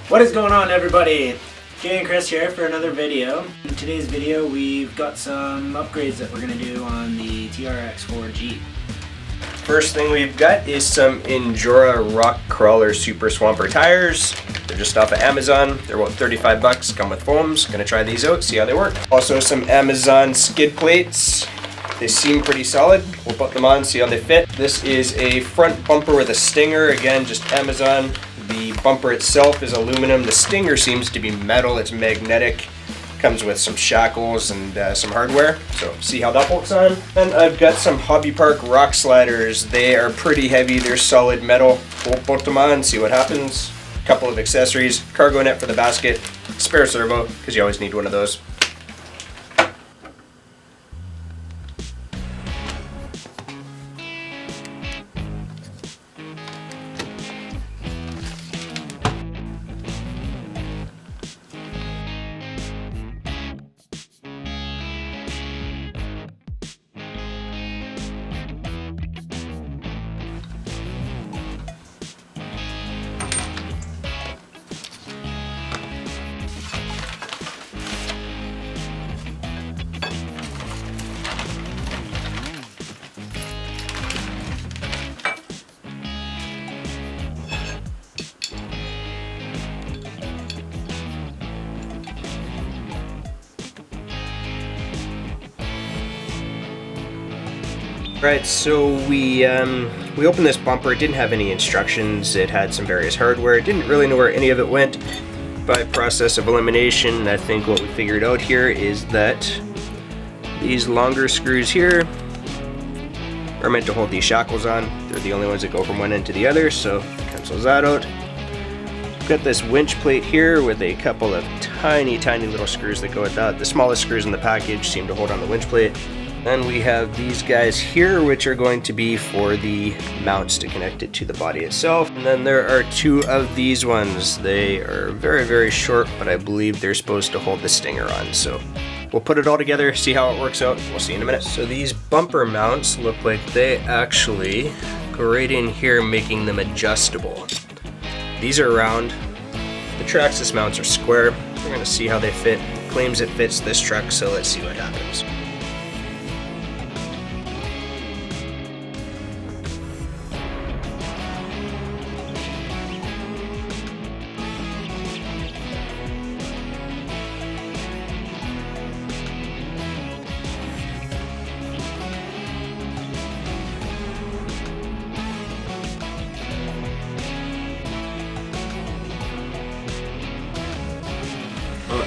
What is going on, everybody? Jay and Chris here for another video. In today's video we've got some upgrades that we're going to do on the Trx4 Jeep. First thing we've got is some Injora Rock Crawler Super Swamper tires. They're just off of Amazon. They're about 35 bucks, come with foams. Gonna try these out, see how they work. Also some Amazon skid plates. They seem pretty solid. We'll put them on, see how they fit. This is a front bumper with a stinger. Again, just Amazon. The bumper itself is aluminum. The stinger seems to be metal. It's magnetic. Comes with some shackles and some hardware. So see how that bolts on. And I've got some Hobby Park rock sliders. They are pretty heavy. They're solid metal. We'll put them on, see what happens. A couple of accessories. Cargo net for the basket. Spare servo, because you always need one of those. Right, so we opened this bumper. It didn't have any instructions. It had some various hardware. Didn't really know where any of it went. By process of elimination, I think what we figured out here is that these longer screws here are meant to hold these shackles on. They're the only ones that go from one end to the other, so cancels that out. We've got this winch plate here with a couple of tiny little screws that go with that. The smallest screws in the package seem to hold on the winch plate. Then we have these guys here, which are going to be for the mounts to connect it to the body itself. And then there are two of these ones. They are very short, but I believe they're supposed to hold the stinger on. So we'll put it all together, see how it works out. We'll see in a minute. So these bumper mounts look like they actually go right in here, making them adjustable. These are round. The Traxxas mounts are square. We're gonna see how they fit. It claims it fits this truck, so let's see what happens.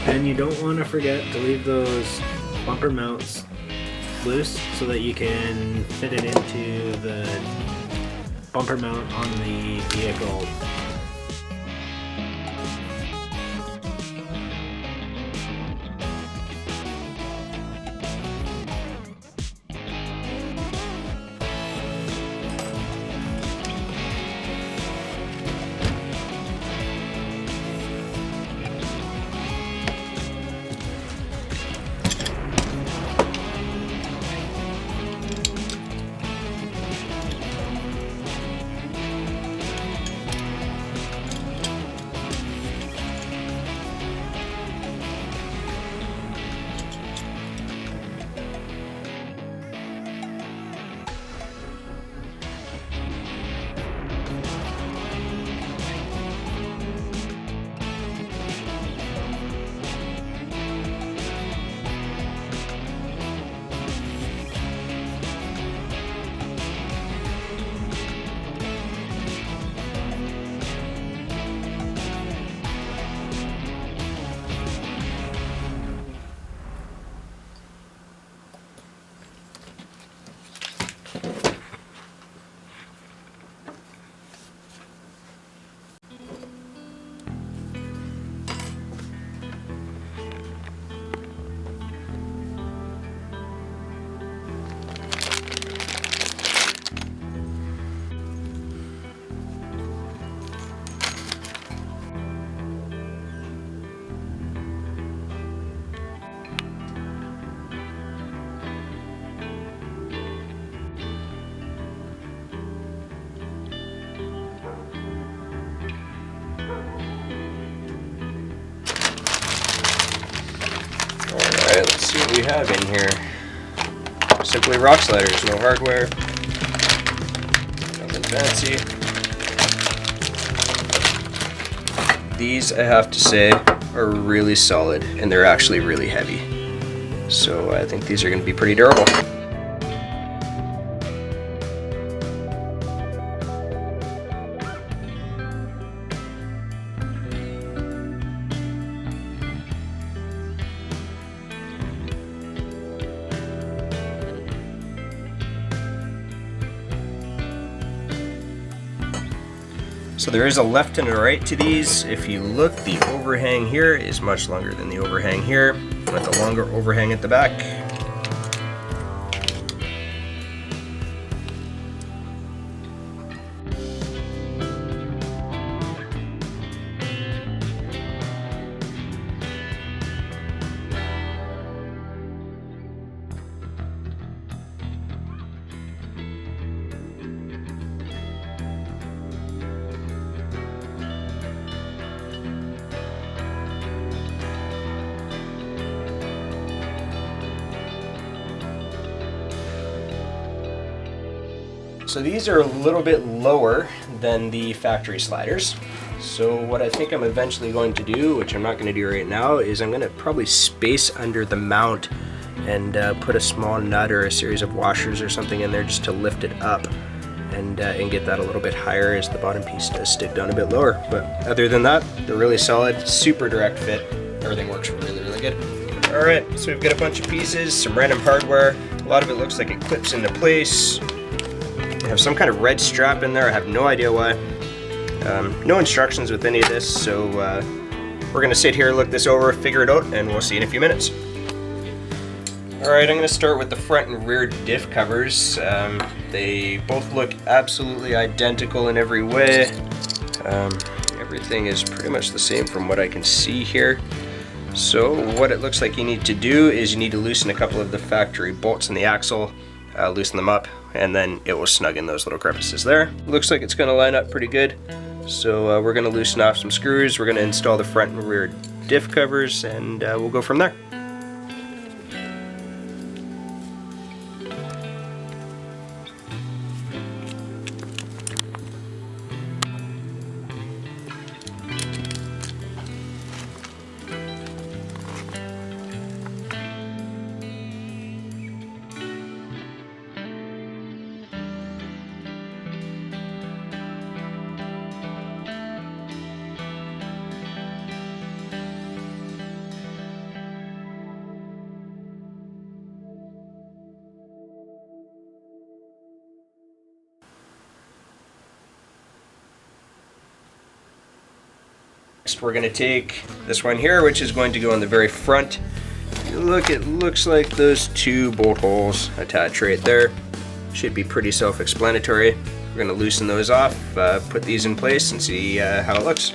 And you don't want to forget to leave those bumper mounts loose so that you can fit it into the bumper mount on the vehicle. what we have in here. Simply rock sliders, no hardware, nothing fancy. These, I have to say, are really solid, and they're actually really heavy. So I think these are going to be pretty durable. So there is a left and a right to these. If you look, the overhang here is much longer than the overhang here, with a longer overhang at the back. So these are a little bit lower than the factory sliders. So what I think I'm eventually going to do, which I'm not going to do right now, is I'm going to probably space under the mount and put a small nut or a series of washers or something in there just to lift it up and get that a little bit higher as the bottom piece does stick down a bit lower. But other than that, they're really solid, super direct fit. Everything works really, really good. Alright, so we've got a bunch of pieces, some random hardware. A lot of it looks like it clips into place. I have some kind of red strap in there, I have no idea why. No instructions with any of this, so we're going to sit here, look this over, figure it out, and we'll see in a few minutes. Alright, I'm going to start with the front and rear diff covers. They both look absolutely identical in every way. Everything is pretty much the same from what I can see here. So what it looks like you need to do is you need to loosen a couple of the factory bolts in the axle, loosen them up, and then it will snug in those little crevices there. Looks like it's going to line up pretty good. So we're going to loosen off some screws, we're going to install the front and rear diff covers, and we'll go from there. Next we're going to take this one here, which is going to go on the very front. Look, it looks like those two bolt holes attach right there. Should be pretty self-explanatory. We're going to loosen those off, put these in place, and see how it looks.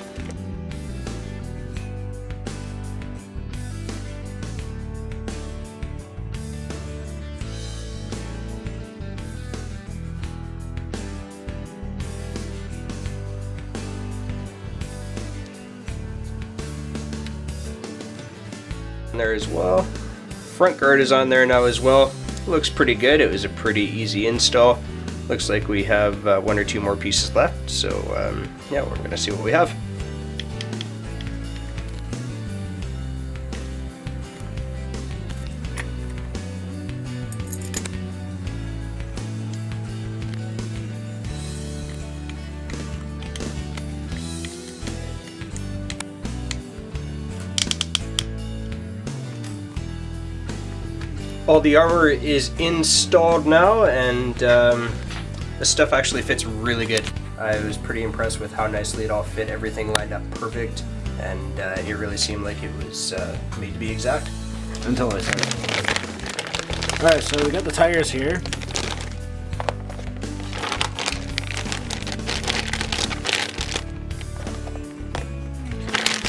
There as well. Front guard is on there now as well. Looks pretty good. It was a pretty easy install. Looks like we have one or two more pieces left, so yeah, we're going to see what we have. All the armor is installed now, and the stuff actually fits really good. I was pretty impressed with how nicely it all fit. Everything lined up perfect, and it really seemed like it was made to be exact. Until I started. Alright, so we got the tires here.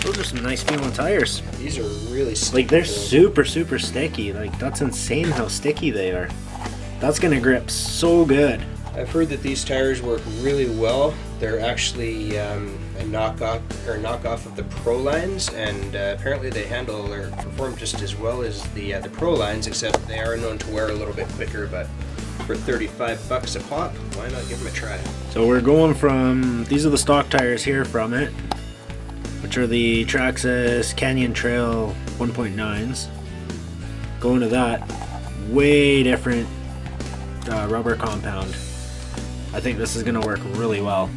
Those are some nice feeling tires. These are really sticky. Like, they're super sticky. Like, that's insane how sticky they are. That's gonna grip so good. I've heard that these tires work really well. They're actually a knockoff of the Prolines, and apparently they handle or perform just as well as the Prolines, except they are known to wear a little bit quicker. But for $35 a pop, why not give them a try? So we're going from, these are the stock tires here from it, which are the Trx4 Canyon Trail 1.9s. Going to that, way different rubber compound. I think this is gonna work really well.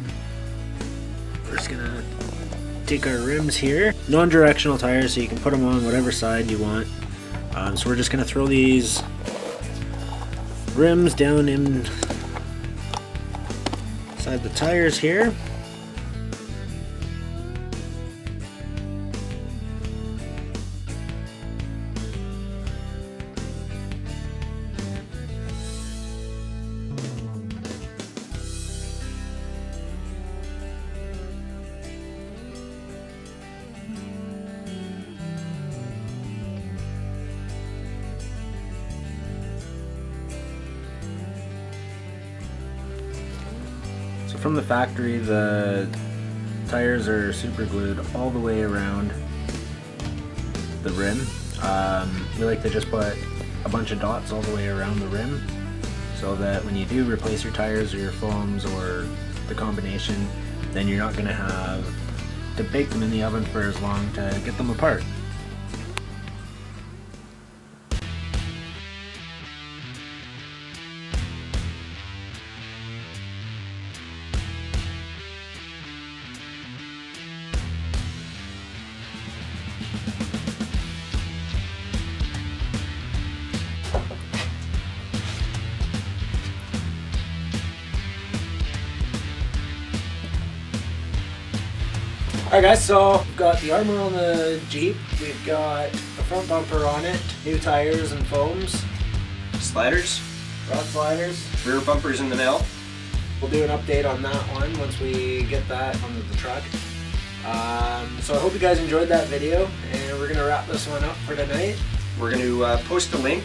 We're just gonna take our rims here. Non-directional tires, so you can put them on whatever side you want. So we're just gonna throw these rims down inside the tires here. So from the factory, the tires are super glued all the way around the rim. We like to just put a bunch of dots all the way around the rim so that when you do replace your tires or your foams or the combination, then you're not going to have to bake them in the oven for as long to get them apart. Alright guys, so we've got the armor on the Jeep, we've got the front bumper on it, new tires and foams, Sliders, rod sliders. rear bumpers in the mail. We'll do an update on that one once we get that onto the truck. So I hope you guys enjoyed that video, and we're going to wrap this one up for tonight. We're going to post a link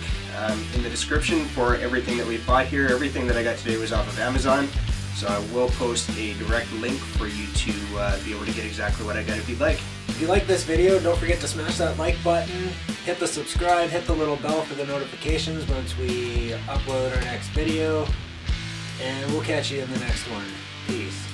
in the description for everything that we bought here. Everything that I got today was off of Amazon. So I will post a direct link for you to be able to get exactly what I got if you'd like. If you like this video, don't forget to smash that like button, hit the subscribe, hit the little bell for the notifications once we upload our next video, and we'll catch you in the next one. Peace.